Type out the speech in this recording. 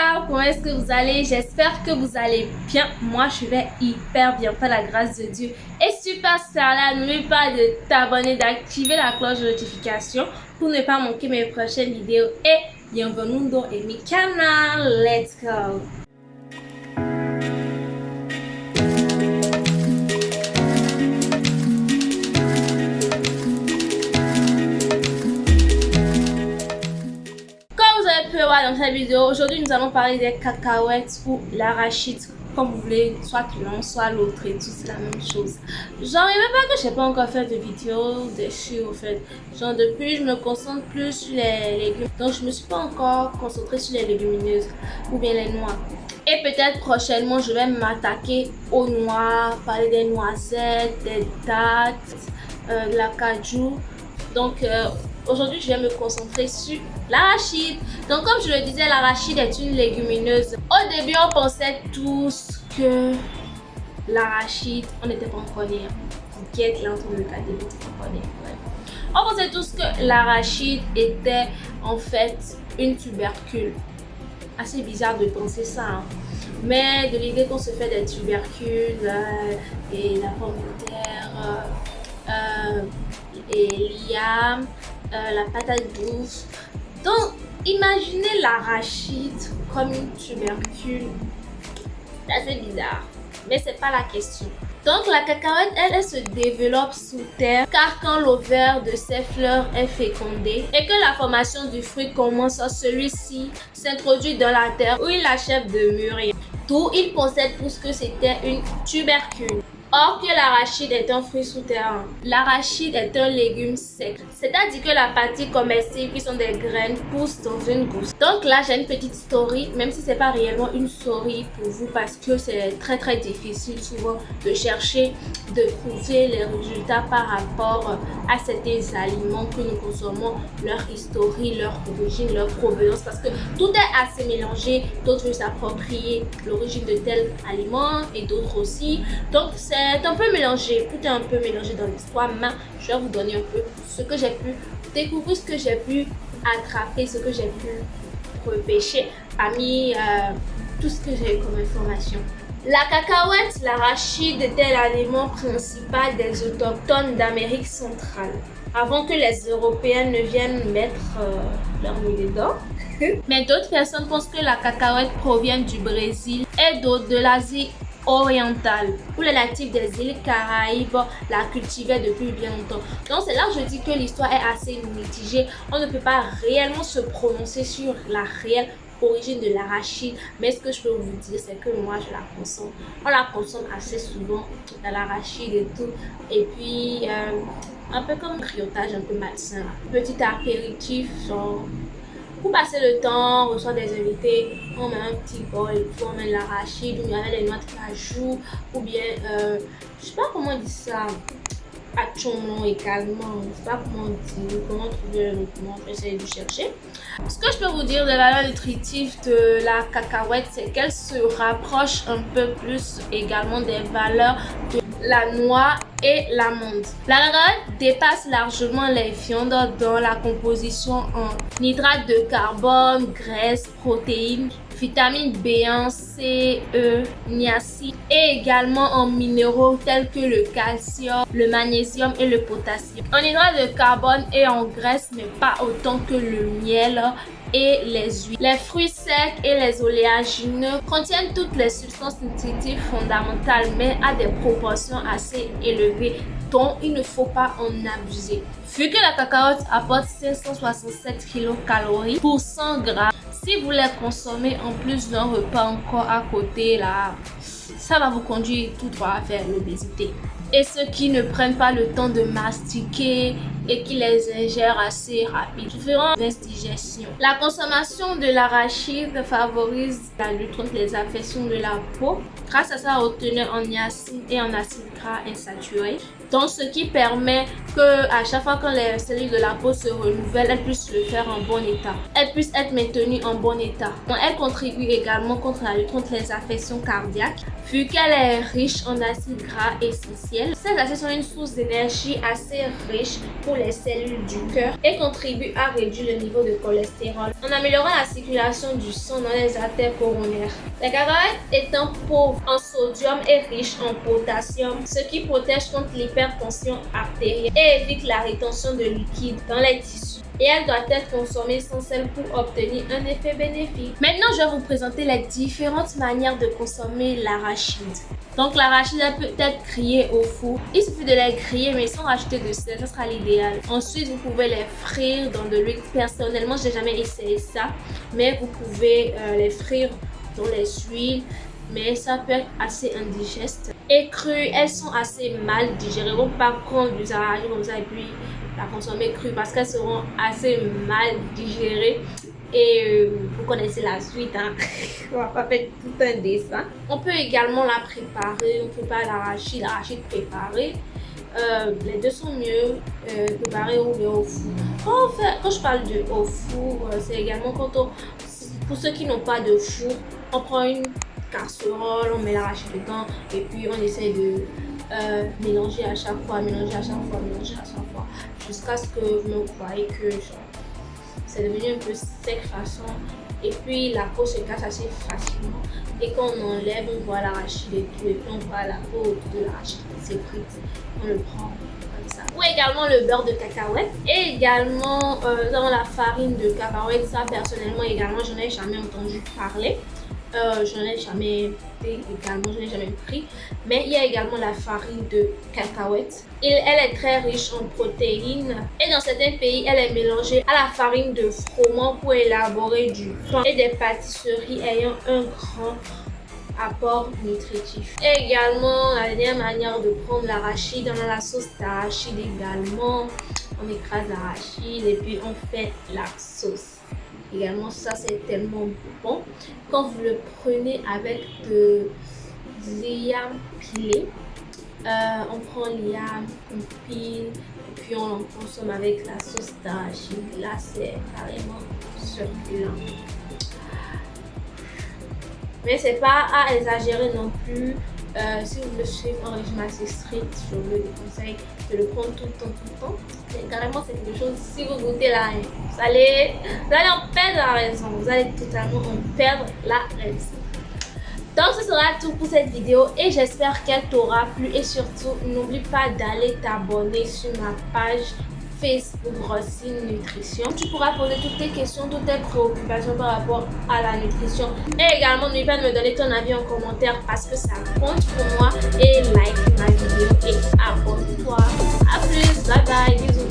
ciao, comment est-ce que vous allez? J'espère que vous allez bien. Moi, je vais hyper bien, par la grâce de Dieu. Et super là, n'oublie pas de t'abonner, d'activer la cloche de notification pour ne pas manquer mes prochaines vidéos. Et bienvenue dans mi canal. Let's go! Dans cette vidéo, aujourd'hui nous allons parler des cacahuètes ou l'arachide, comme vous voulez, soit l'un soit l'autre, et tout c'est la même chose. Genre, il n'y a même pas que je n'ai pas encore fait de vidéo dessus au fait. Genre, depuis je me concentre plus sur les légumes, donc je me suis pas encore concentrée sur les légumineuses ou bien les noix. Et peut-être prochainement je vais m'attaquer aux noix, parler des noisettes, des dattes, de la cajou. Donc aujourd'hui, je vais me concentrer sur l'arachide. Donc, comme je le disais, l'arachide est une légumineuse. Au début, on pensait tous que l'arachide, on n'était pas encore né. Qui est là en train de regarder, on n'était pas encore né. On pensait tous que l'arachide était en fait une tubercule. Assez bizarre de penser ça, hein. Mais de l'idée qu'on se fait des tubercules et la pomme de terre et l'iam, la patate douce. Donc, imaginez l'arachide comme une tubercule. C'est assez bizarre, mais c'est pas la question. Donc, la cacahuète, elle se développe sous terre car quand l'ovaire de ses fleurs est fécondé et que la formation du fruit commence, celui-ci s'introduit dans la terre où il achève de mûrir. D'où il possède tous que c'était une tubercule. Or que l'arachide est un fruit souterrain. L'arachide est un légume sec. C'est-à-dire que la partie comestible, qui sont des graines, pousse dans une gousse. Donc là, j'ai une petite story, même si c'est pas réellement une story pour vous, parce que c'est très difficile souvent de chercher, de trouver les résultats par rapport à certains aliments que nous consommons, leur historique, leur origine, leur provenance, parce que tout est assez mélangé. D'autres veulent s'approprier l'origine de tel aliment et d'autres aussi. Donc c'est un peu mélangé, tout est un peu mélangé dans l'histoire, mais je vais vous donner un peu ce que j'ai pu découvrir, ce que j'ai pu attraper, ce que j'ai pu repêcher parmi tout ce que j'ai comme information. La cacahuète, l'arachide était l'aliment principal des autochtones d'Amérique centrale, avant que les Européens ne viennent mettre leur nez dedans. Mais d'autres personnes pensent que la cacahuète provient du Brésil et d'autres de l'Asie orientale, où les natifs des îles Caraïbes la cultivaient depuis bien longtemps. Donc c'est là que je dis que l'histoire est assez mitigée. On ne peut pas réellement se prononcer sur la réelle origine de l'arachide, mais ce que je peux vous dire, c'est que moi je la consomme. On la consomme assez souvent, dans l'arachide et tout. Et puis un peu comme un grignotage un peu malsain, petit apéritif, genre pour passer le temps, on reçoit des invités, on met un petit bol, on met l'arachide, ou bien les noix de cajou, ou bien, je sais pas comment on dit ça, achomon également, je sais pas comment on dit, comment trouver le document, je vais essayer de chercher. Ce que je peux vous dire de la valeur nutritive de la cacahuète, c'est qu'elle se rapproche un peu plus également des valeurs de la noix et l'amande. La cacahuète dépasse largement les viandes dans la composition en hydrates de carbone, graisse, protéines, vitamines B1, C, E, niacine et également en minéraux tels que le calcium, le magnésium et le potassium. En hydrates de carbone et en graisse, mais pas autant que le miel et les huiles. Les fruits secs et les oléagineux contiennent toutes les substances nutritives fondamentales, mais à des proportions assez élevées, dont il ne faut pas en abuser. Vu que la cacahuète apporte 567 kcal pour 100 grammes, si vous les consommez en plus d'un repas encore à côté, là, ça va vous conduire tout droit vers l'obésité. Et ceux qui ne prennent pas le temps de mastiquer et qui les ingèrent assez rapide feront une digestion. La consommation de l'arachide favorise la lutte contre les affections de la peau grâce à sa retenue en niacine et en acide gras insaturé. Donc, ce qui permet que à chaque fois que les cellules de la peau se renouvellent, elles puissent le faire en bon état. Elles puissent être maintenues en bon état. Donc, elle contribue également contre les affections cardiaques, vu qu'elle est riche en acides gras essentiels. Ces acides sont une source d'énergie assez riche pour les cellules du cœur et contribuent à réduire le niveau de cholestérol en améliorant la circulation du sang dans les artères coronaires. Les cacahuètes étant pauvres en sodium et riches en potassium, ce qui protège contre l'hypertension artérielle et évite la rétention de liquide dans les tissus. Et elle doit être consommée sans sel pour obtenir un effet bénéfique. Maintenant, je vais vous présenter les différentes manières de consommer l'arachide. Donc, l'arachide peut être grillé au four. Il suffit de les griller, mais sans rajouter de sel, ça sera l'idéal. Ensuite, vous pouvez les frire dans de l'huile. Personnellement, je n'ai jamais essayé ça, mais vous pouvez les frire dans les huiles. Mais ça peut être assez indigeste. Et crues, elles sont assez mal digérées. On ne peut pas prendre du arachides comme ça et puis la consommer crue parce qu'elles seront assez mal digérées. Et vous connaissez la suite, hein? On va pas faire tout un dessin. On peut également la préparer. On prépare l'arachide préparé. Les deux sont mieux préparés ou bien au four. Quand je parle de au four, c'est également pour ceux qui n'ont pas de four, on prend une casserole, on met l'arachide dedans et puis on essaie de mélanger à chaque fois, jusqu'à ce que vous voyez que c'est devenu un peu sec façon et puis la peau se casse assez facilement et quand on enlève, on voit l'arachide et tout et puis on voit la peau autour de l'arachide qui s'effrite, on le prend comme ça. Ou également le beurre de cacahuète et également nous avons la farine de cacahuète. Ça personnellement également j'en ai jamais entendu parler. J'en ai jamais fait également, je n'ai jamais pris. Mais il y a également la farine de cacahuète. Elle est très riche en protéines. Et dans certains pays, elle est mélangée à la farine de froment pour élaborer du pain et des pâtisseries ayant un grand apport nutritif. Et également, la dernière manière de prendre l'arachide, on a la sauce d'arachide également. On écrase l'arachide et puis on fait la sauce. Également, ça c'est tellement bon. Quand vous le prenez avec de l'yam pilé, on prend l'yam, on pile, puis on en consomme avec la sauce d'arachide. Là, c'est carrément succulent. Mais c'est pas à exagérer non plus. Si vous voulez suivre un régime assez strict, je vous le conseille de le prendre tout le temps. Mais carrément, c'est quelque chose, si vous goûtez là, vous allez en perdre la raison. Vous allez totalement en perdre la raison. Donc, ce sera tout pour cette vidéo et j'espère qu'elle t'aura plu. Et surtout, n'oublie pas d'aller t'abonner sur ma page Facebook Rosine Nutrition. Tu pourras poser toutes tes questions, toutes tes préoccupations par rapport à la nutrition. Et également, n'oublie pas de me donner ton avis en commentaire parce que ça compte pour moi. Et like ma vidéo et abonne-toi. A plus, bye bye, bisous.